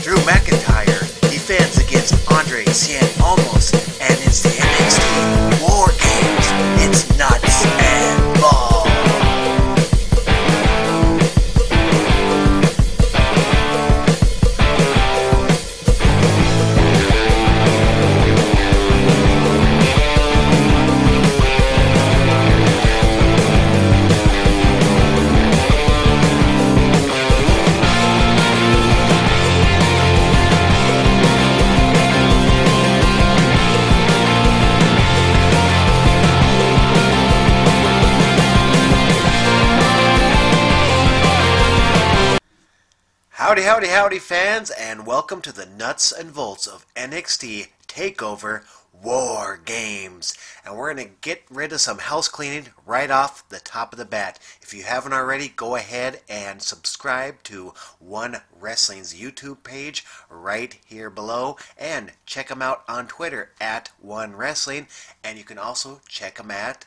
Drew McIntyre defends against Andre Cien Almost, and it's the NXT War Games. It's nuts and balls. Howdy, howdy, howdy, fans, and welcome to the nuts and bolts of NXT Takeover War Games. And we're going to get rid of some house cleaning right off the top of the bat. If you haven't already, go ahead and subscribe to One Wrestling's YouTube page right here below. And check them out on Twitter at One Wrestling. And you can also check them at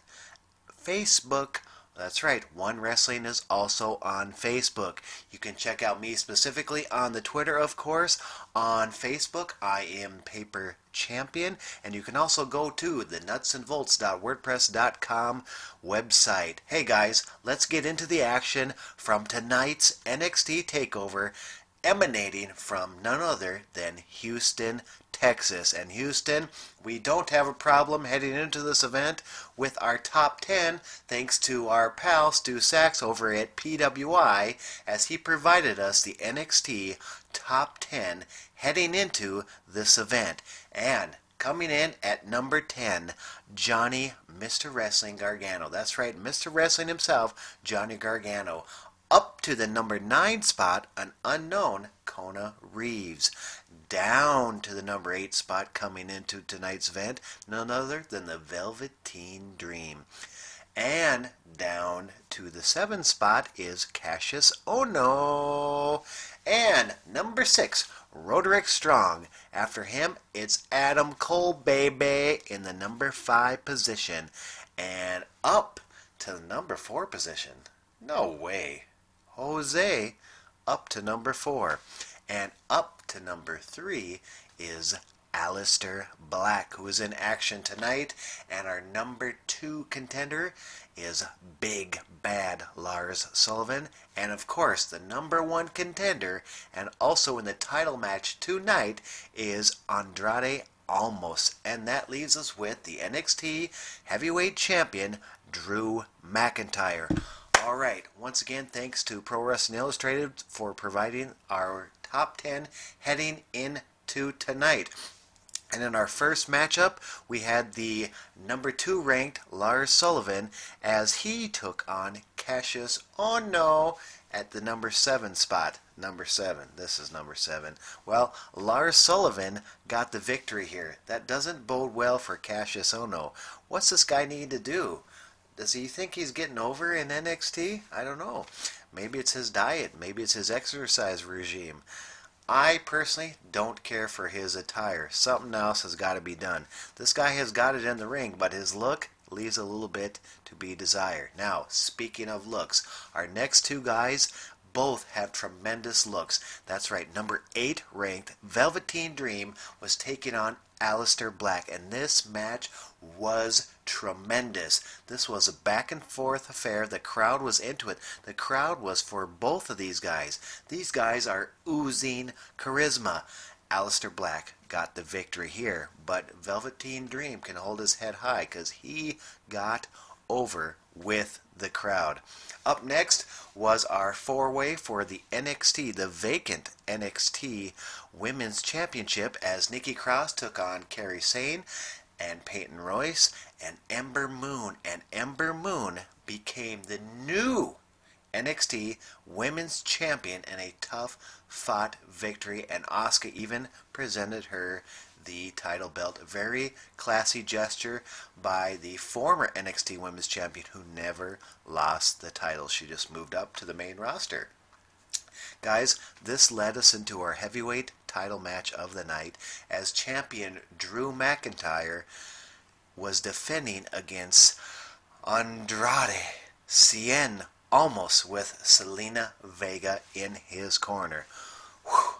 Facebook. That's right, One Wrestling is also on Facebook. You can check out me specifically on the Twitter, of course. On Facebook, I am Paper Champion, and you can also go to the nutsandvolts.wordpress.com website. Hey guys, let's get into the action from tonight's NXT Takeover, emanating from none other than Houston, Texas. And Houston, we don't have a problem heading into this event with our top 10 thanks to our pal Stu Sachs over at PWI, as he provided us the NXT top 10 heading into this event. And coming in at number 10, Johnny Mr. Wrestling Gargano. That's right, Mr. Wrestling himself, Johnny Gargano. Up to the number 9 spot, an unknown Kona Reeves. Down to the number 8 spot coming into tonight's event, none other than the Velveteen Dream. And down to the 7 spot is Cassius Ohno. And number 6, Roderick Strong. After him, it's Adam Cole, baby, in the number 5 position. And up to the number 4 position. No way. Jose up to number 4. And up to number 3 is Aleister Black, who is in action tonight. And our number 2 contender is Big Bad Lars Sullivan. And of course, the number 1 contender, and also in the title match tonight, is Andrade Almost. And that leaves us with the NXT Heavyweight Champion, Drew McIntyre. Alright, once again, thanks to Pro Wrestling Illustrated for providing our top 10 heading into tonight. And in our first matchup, we had the number 2 ranked Lars Sullivan as he took on Cassius Ohno at the number 7 spot. Number 7. This is number 7. Well, Lars Sullivan got the victory here. That doesn't bode well for Cassius Ohno. What's this guy need to do? Does he think he's getting over in NXT? I don't know. Maybe it's his diet. Maybe it's his exercise regime. I personally don't care for his attire. Something else has got to be done. This guy has got it in the ring, but his look leaves a little bit to be desired. Now, speaking of looks, our next 2 guys both have tremendous looks. That's right, number 8 ranked Velveteen Dream was taking on Aleister Black, and this match was tremendous. This was a back and forth affair. The crowd was into it. The crowd was for both of these guys. These guys are oozing charisma. Aleister Black got the victory here, but Velveteen Dream can hold his head high because he got over with the crowd. Up next was our 4-way for the NXT, the vacant NXT Women's Championship, as Nikki Cross took on Kairi Sane and Peyton Royce and Ember Moon. And Ember Moon became the new NXT Women's Champion in a tough-fought victory, and Asuka even presented her the title belt. A very classy gesture by the former NXT Women's Champion who never lost the title. She just moved up to the main roster. Guys, this led us into our heavyweight title match of the night, as champion Drew McIntyre was defending against Andrade Cien Almost, with Selena Vega in his corner. Whew.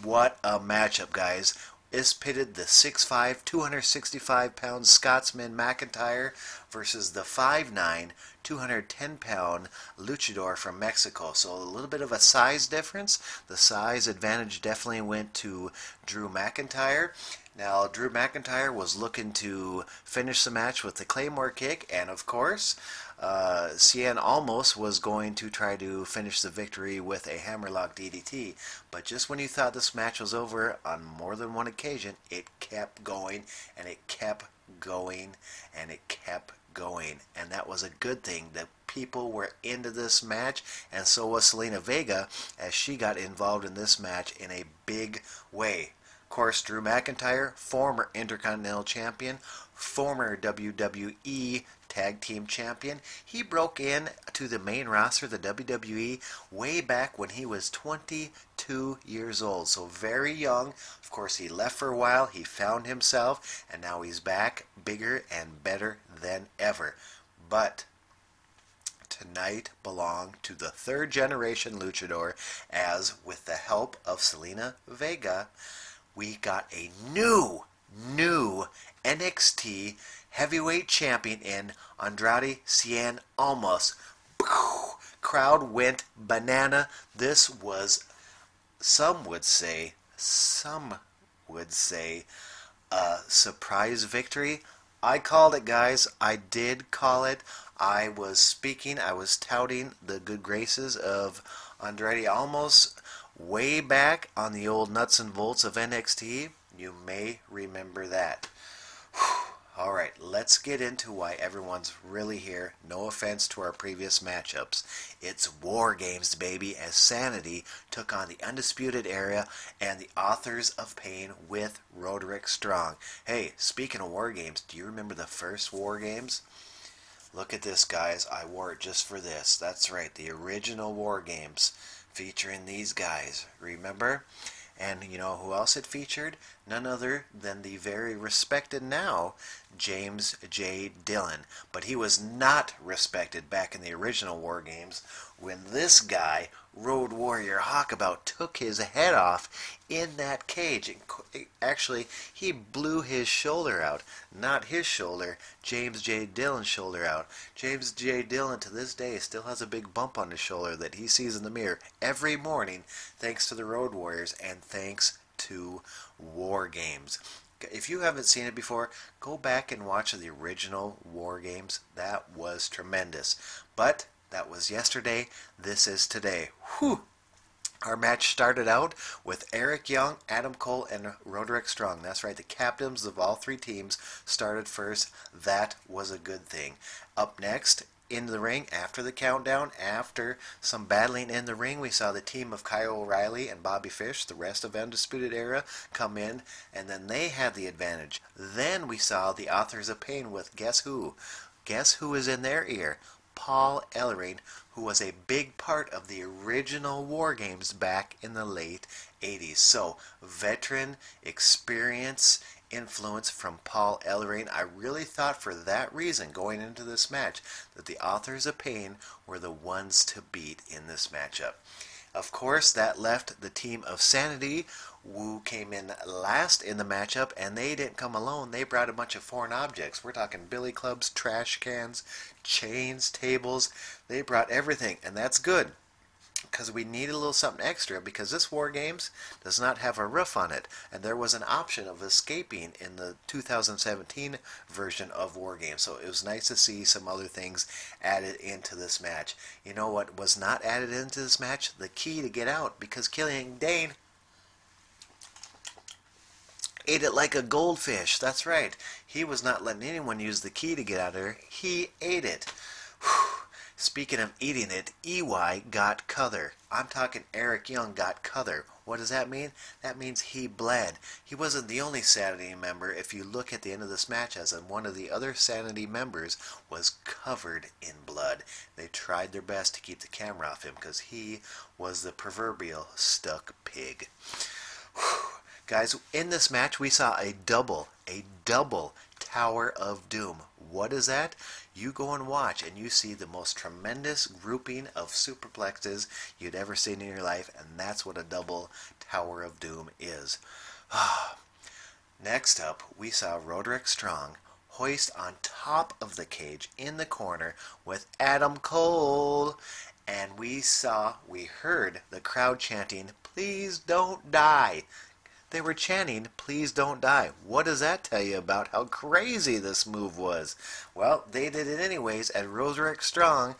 What a matchup, guys. This pitted the 6'5", 265-pound Scotsman McIntyre versus the 5'9", 210-pound luchador from Mexico. So a little bit of a size difference. The size advantage definitely went to Drew McIntyre. Now, Drew McIntyre was looking to finish the match with the Claymore kick, and of course, Cien Almos was going to try to finish the victory with a hammerlock DDT. But just when you thought this match was over, on more than one occasion, it kept going, and it kept going, and it kept going. And that was a good thing. The people were into this match, and so was Zelina Vega, as she got involved in this match in a big way. Of course, Drew McIntyre, former Intercontinental Champion, former WWE Tag Team Champion. He broke in to the main roster, the WWE, way back when he was 22 years old. So very young. Of course, he left for a while. He found himself, and now he's back, bigger and better than ever. But tonight belonged to the third generation luchador, as with the help of Zelina Vega, we got a new NXT heavyweight champion in Andrade Cien Almos. Crowd went banana. This was, some would say, a surprise victory. I called it, guys. I did call it. I was speaking, I was touting the good graces of Andrade Almos way back on the old Nuts and Bolts of NXT. You may remember that. Alright, let's get into why everyone's really here. No offense to our previous matchups. It's War Games, baby, as Sanity took on the Undisputed Era and the Authors of Pain with Roderick Strong. Hey, speaking of War Games, do you remember the first War Games? Look at this, guys. I wore it just for this. That's right, the original War Games featuring these guys. Remember? And you know who else it featured? None other than the very respected now James J. Dillon. But he was not respected back in the original War Games when this guy, Road Warrior Hawkabout, took his head off in that cage. Actually, he blew his shoulder out. Not his shoulder, James J. Dillon's shoulder out. James J. Dillon to this day still has a big bump on his shoulder that he sees in the mirror every morning, thanks to the Road Warriors and thanks to War Games. If you haven't seen it before, go back and watch the original War Games. That was tremendous. But that was yesterday. This is today. Whew! Our match started out with Eric Young, Adam Cole, and Roderick Strong. That's right, the captains of all three teams started first. That was a good thing. Up next, in the ring, after the countdown, after some battling in the ring, we saw the team of Kyle O'Reilly and Bobby Fish, the rest of Undisputed Era, come in, and then they had the advantage. Then we saw the Authors of Pain with guess who? Guess who is in their ear? Paul Ellering, who was a big part of the original War Games back in the late 80s. So, veteran, experience, influence from Paul Ellering. I really thought for that reason, going into this match, that the Authors of Pain were the ones to beat in this matchup. Of course, that left the team of Sanity, who came in last in the matchup, and they didn't come alone. They brought a bunch of foreign objects. We're talking billy clubs, trash cans, chains, tables. They brought everything, and that's good, because we need a little something extra, because this War Games does not have a roof on it, and there was an option of escaping in the 2017 version of War Games, so it was nice to see some other things added into this match. You know what was not added into this match? The key to get out, because Killian Dane ate it like a goldfish. That's right. He was not letting anyone use the key to get out of there. He ate it. Whew. Speaking of eating it, EY got color. I'm talking Eric Young got color. What does that mean? That means he bled. He wasn't the only Sanity member. If you look at the end of this match, as in one of the other Sanity members was covered in blood. They tried their best to keep the camera off him because he was the proverbial stuck pig. Whew. Guys, in this match we saw a double Tower of Doom. What is that? You go and watch and you see the most tremendous grouping of superplexes you'd ever seen in your life, and that's what a double Tower of Doom is. Next up, we saw Roderick Strong hoist on top of the cage in the corner with Adam Cole. And we heard the crowd chanting, "Please don't die." They were chanting, "Please don't die." What does that tell you about how crazy this move was? Well, they did it anyways, and Roderick Strong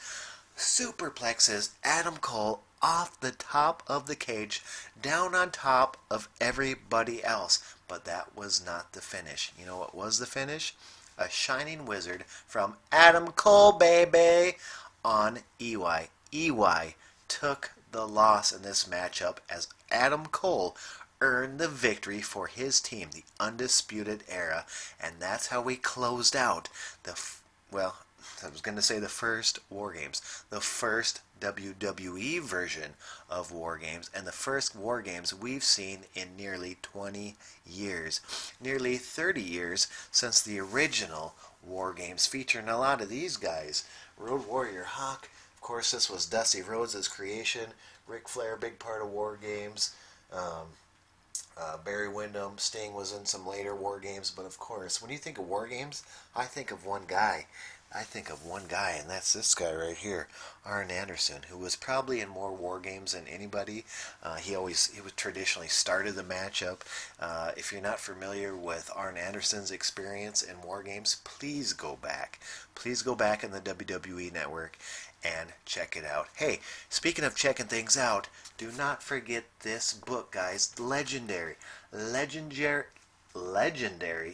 superplexes Adam Cole off the top of the cage, down on top of everybody else. But that was not the finish. You know what was the finish? A Shining Wizard from Adam Cole, baby, on EY. EY took the loss in this matchup as Adam Cole earned the victory for his team, the Undisputed Era, and that's how we closed out I was going to say the first War Games, the first WWE version of War Games, and the first War Games we've seen in nearly 20 years. Nearly 30 years since the original War Games, featuring a lot of these guys. Road Warrior Hawk, of course this was Dusty Rhodes' creation. Ric Flair, big part of War Games. Barry Windham, Sting was in some later War Games, but of course, when you think of War Games, I think of one guy. And that's this guy right here, Arn Anderson, who was probably in more War Games than anybody. He would traditionally started the matchup. If you're not familiar with Arn Anderson's experience in War Games, please go back. Please go back in the WWE Network and check it out. Hey, speaking of checking things out, do not forget this book, guys. Legendary,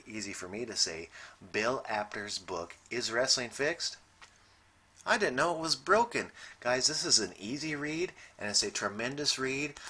easy for me to say, Bill Apter's book, Is Wrestling Fixed? I didn't know it was broken. Guys, this is an easy read, and it's a tremendous read.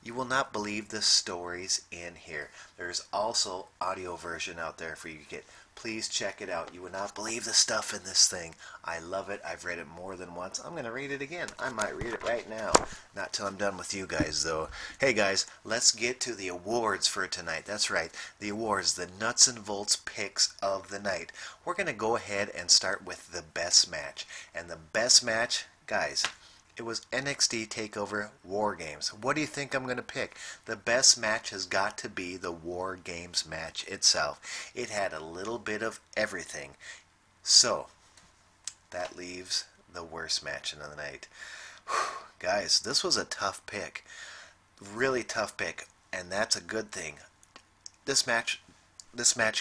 You will not believe the stories in here. There's also audio version out there for you to get. Please check it out. You will not believe the stuff in this thing. I love it. I've read it more than once. I'm going to read it again. I might read it right now. Not till I'm done with you guys, though. Hey, guys, let's get to the awards for tonight. That's right, the awards, the nuts and bolts picks of the night. We're going to go ahead and start with the best match. And the best match, guys, it was NXT Takeover Wargames. What do you think I'm going to pick? The best match has got to be the War Games match itself. It had a little bit of everything. So, that leaves the worst match of the night. Whew, guys, this was a tough pick. Really tough pick, and that's a good thing. This match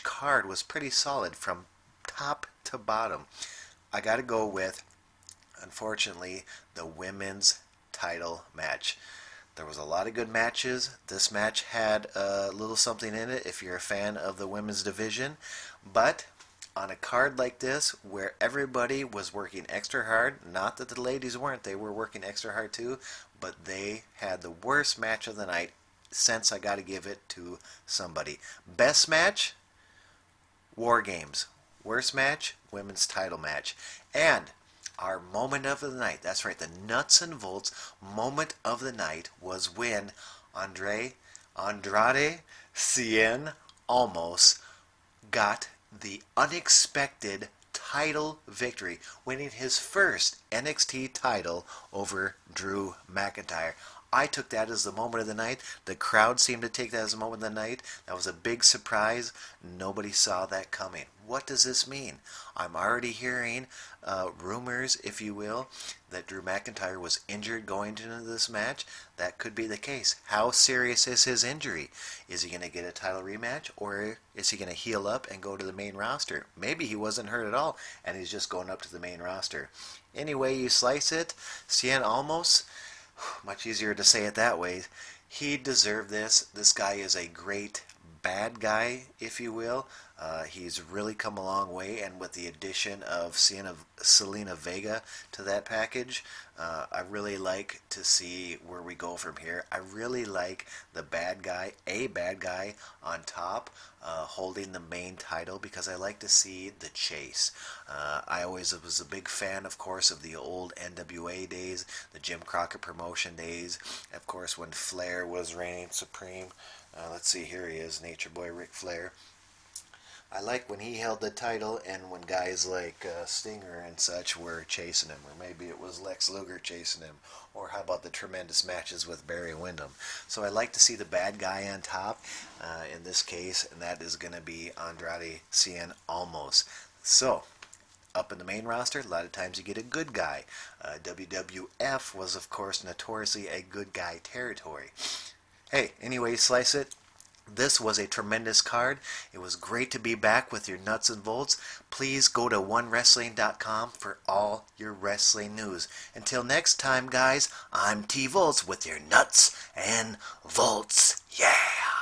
card was pretty solid from top to bottom. I got to go with, unfortunately, the women's title match. There was a lot of good matches. This match had a little something in it if you're a fan of the women's division. But on a card like this, where everybody was working extra hard, not that the ladies weren't, they were working extra hard too, but they had the worst match of the night, since I got to give it to somebody. Best match? War Games. Worst match? Women's title match. And our moment of the night, that's right, the nuts and bolts moment of the night was when Andrade Cien Almos got the unexpected title victory, winning his first NXT title over Drew McIntyre. I took that as the moment of the night. The crowd seemed to take that as the moment of the night. That was a big surprise. Nobody saw that coming. What does this mean? I'm already hearing rumors, if you will, that Drew McIntyre was injured going into this match. That could be the case. How serious is his injury? Is he going to get a title rematch, or is he going to heal up and go to the main roster? Maybe he wasn't hurt at all, and he's just going up to the main roster. Any way you slice it, Cien Almos, much easier to say it that way, he deserved this. This guy is a great bad guy, if you will. He's really come a long way, and with the addition of Selena Vega to that package, I really like to see where we go from here. I really like the bad guy, on top, holding the main title, because I like to see the chase. I always was a big fan, of course, of the old NWA days, the Jim Crockett promotion days, of course, when Flair was reigning supreme. Let's see, here he is, Nature Boy Ric Flair. I like when he held the title and when guys like Stinger and such were chasing him, or maybe it was Lex Luger chasing him, or how about the tremendous matches with Barry Windham. So I like to see the bad guy on top in this case, and that is going to be Andrade Cien Almos. So, up in the main roster, a lot of times you get a good guy. WWF was, of course, notoriously a good guy territory. Hey, anyway, slice it. This was a tremendous card. It was great to be back with your nuts and bolts. Please go to onewrestling.com for all your wrestling news. Until next time, guys, I'm T Voeltz with your nuts and bolts. Yeah!